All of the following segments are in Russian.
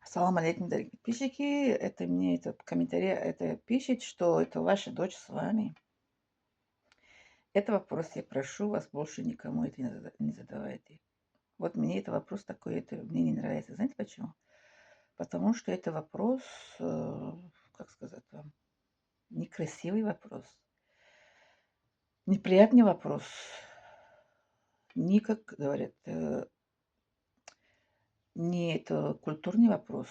Салам алейкум, дорогие подписчики. Это мне этот комментарий это пишет, что это ваша дочь с вами. Это вопрос, я прошу вас, больше никому это не задавайте. Вот мне это вопрос такой, это мне не нравится. Знаете почему? Потому что это вопрос, как сказать вам, некрасивый вопрос, неприятный вопрос, не, как говорят, не это культурный вопрос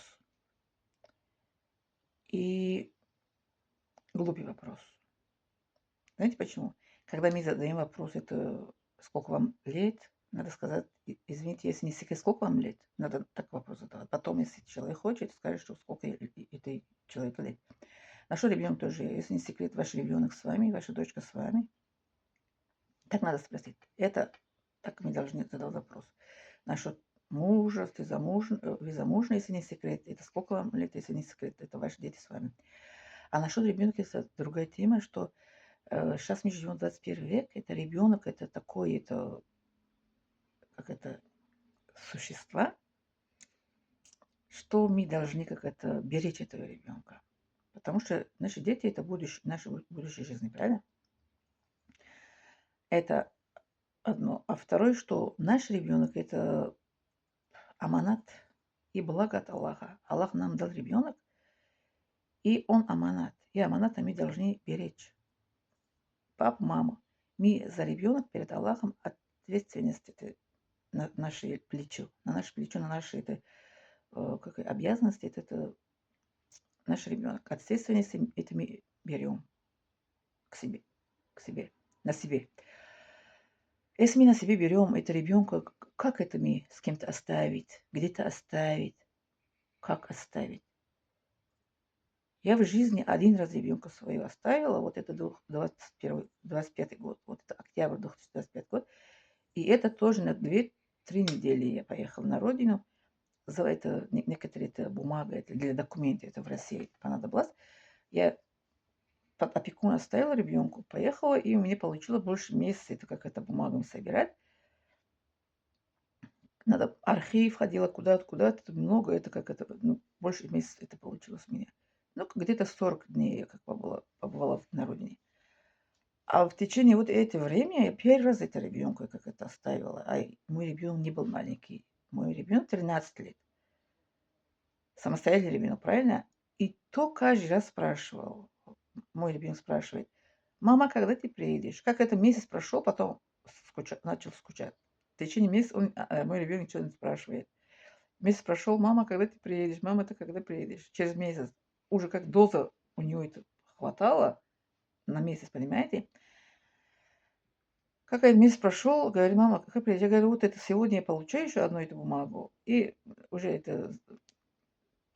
и глупый вопрос. Знаете почему? Когда мы задаем вопрос, это сколько вам лет, надо сказать, извините, если не секрет, сколько вам лет, надо так вопрос задавать. Потом, если человек хочет, скажет, что сколько этой человеку лет. Наш ребенок тоже, если не секрет, ваш ребенок с вами, ваша дочка с вами, так надо спросить. Это так мы должны задать вопрос. Насчет мужа, вы замужны, если не секрет, это сколько вам лет, если не секрет, это ваши дети с вами. А насчет ребенка, это другая тема, что щас мы живем в 21 век. Это ребенок, это такое, это, как это, существа, что мы должны как это беречь этого ребенка. Потому что наши дети это будущее, наша будущая жизнь, правильно? Это одно. А второе, что наш ребенок это аманат и благо от Аллаха. Аллах нам дал ребенок, и он аманат. И аманата мы должны беречь. Папа, мама. Мы за ребенок перед Аллахом ответственность это на наши плечо, на наши это как и обязанности, это наш ребенок. Ответственность это мы берем к себе, к себе, на себе. Если мы на себе берем это ребенка, как это мы с кем-то оставить, где-то оставить, как оставить? Я в жизни один раз ребенка своего оставила, вот это 25 год, вот это октябрь 2025 год, и это тоже на 2-3 недели я поехала на родину, за это некоторые это бумага, это для документов, это в России понадобилось. Я под опекун оставила ребенку, поехала, и у меня получилось больше месяца, это как это бумагам собирать. Надо архив ходила куда-то, это много, это как это, ну, больше месяца это получилось у меня. Ну, где-то 40 дней я как побывала на родине. А в течение вот этого времени я первый раз это ребенка как это оставила. А мой ребенок не был маленький. Мой ребенок 13 лет. Самостоятельный ребенок, правильно? И то каждый раз спрашивал. Мой ребенок спрашивает: "Мама, когда ты приедешь?" Как это месяц прошел, потом начал скучать. В течение месяца мой ребенок ничего не спрашивает. Месяц прошел: "Мама, когда ты приедешь? Мама, ты когда приедешь?" Через месяц уже как доза у него это хватало на месяц, понимаете? Как один месяц прошел, говорит: "Мама, когда приедешь?" Я говорю: "Вот это сегодня я получаю еще одну эту бумагу и уже это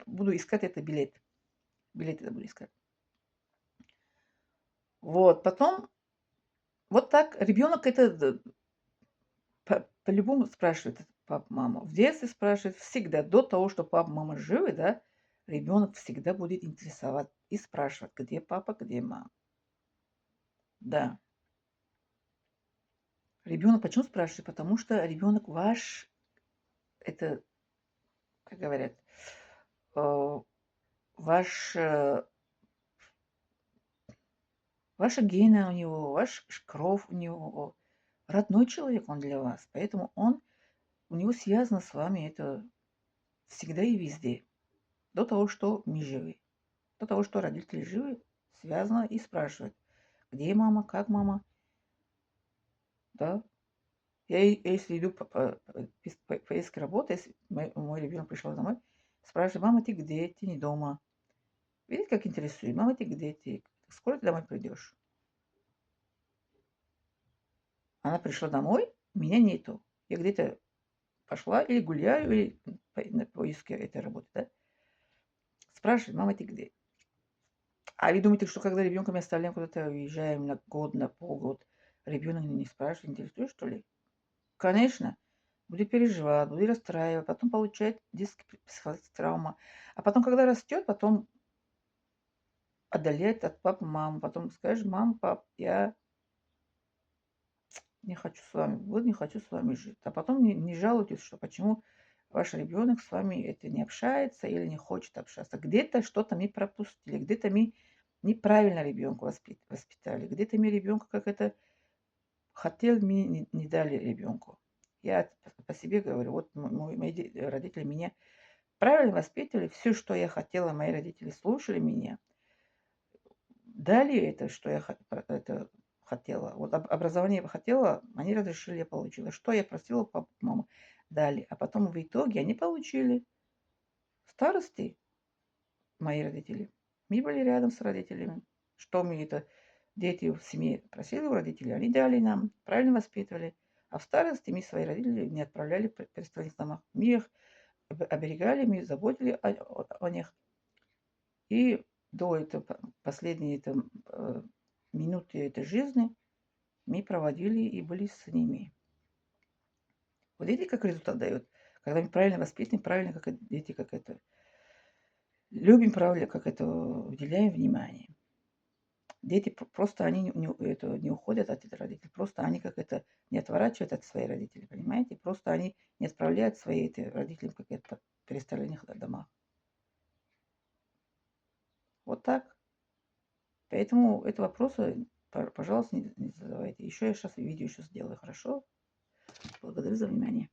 буду искать это билет. Билет это буду искать". Вот, потом вот так ребенок это по-любому спрашивает папа, маму. В детстве спрашивает всегда. До того, что папа, мама живы, да, ребенок всегда будет интересовать и спрашивать, где папа, где мама. Да. Ребенок почему спрашивает? Потому что ребенок ваш, это, как говорят, э, ваш, ваша гена у него, ваш кровь у него, родной человек он для вас. Поэтому у него связано с вами это всегда и везде. До того, что мы живы. До того, что родители живы, связано и спрашивает, где мама, как мама, да. Если иду по поездке работы, если мой ребенок пришел домой, спрашивает: "Мама, ты где? Ты не дома?" Видите, как интересует? "Мама, ты где? Ты скоро ты домой придешь?" Она пришла домой, меня нету. Я где-то пошла или гуляю, или на поиске этой работы, да. Спрашивает: "Мама, ты где?" А вы думаете, что когда ребенка мы оставляем куда-то, уезжаем на год, на полгода, ребенок не спрашивает, интересует, что ли? Конечно, будет переживать, будет расстраивать, потом получает детский психологическая травма. А потом, когда растет, потом отдаляет от папы, маму, потом скажешь: "Мам, пап, я не хочу с вами, вот не хочу с вами жить". А потом не жалуйтесь, что почему ваш ребенок с вами это не общается или не хочет общаться. Где-то что-то мы пропустили, где-то мы неправильно ребенка воспитали, где-то мы ребенка как это хотел, мы не дали ребенку. Я по себе говорю, вот мои родители меня правильно воспитывали, все, что я хотела, мои родители слушали меня, дали это, что я это хотела. Вот образование я хотела, они разрешили, я получила. Что я просила папу, маму, дали. А потом в итоге они получили. В старости мои родители, мы были рядом с родителями. Что мы это, дети в семье просили у родителей, они дали нам, правильно воспитывали. А в старости мы свои родители не отправляли в перестановных домах. Мы их оберегали, мы заботили о них. И до этого, последние минуты этой жизни мы проводили и были с ними. Вот видите, как результат дает? Когда мы правильно воспитываем, правильно, как дети, как это, любим, правильно, как это, уделяем внимание. Дети просто они не уходят от этих родителей, просто они как это не отворачивают от своих родителей, понимаете? Просто они не отправляют свои эти родителям как это переставленных домах. Вот так. Поэтому это вопросы, пожалуйста, не задавайте. Еще я сейчас видео еще сделаю, хорошо? Благодарю за внимание.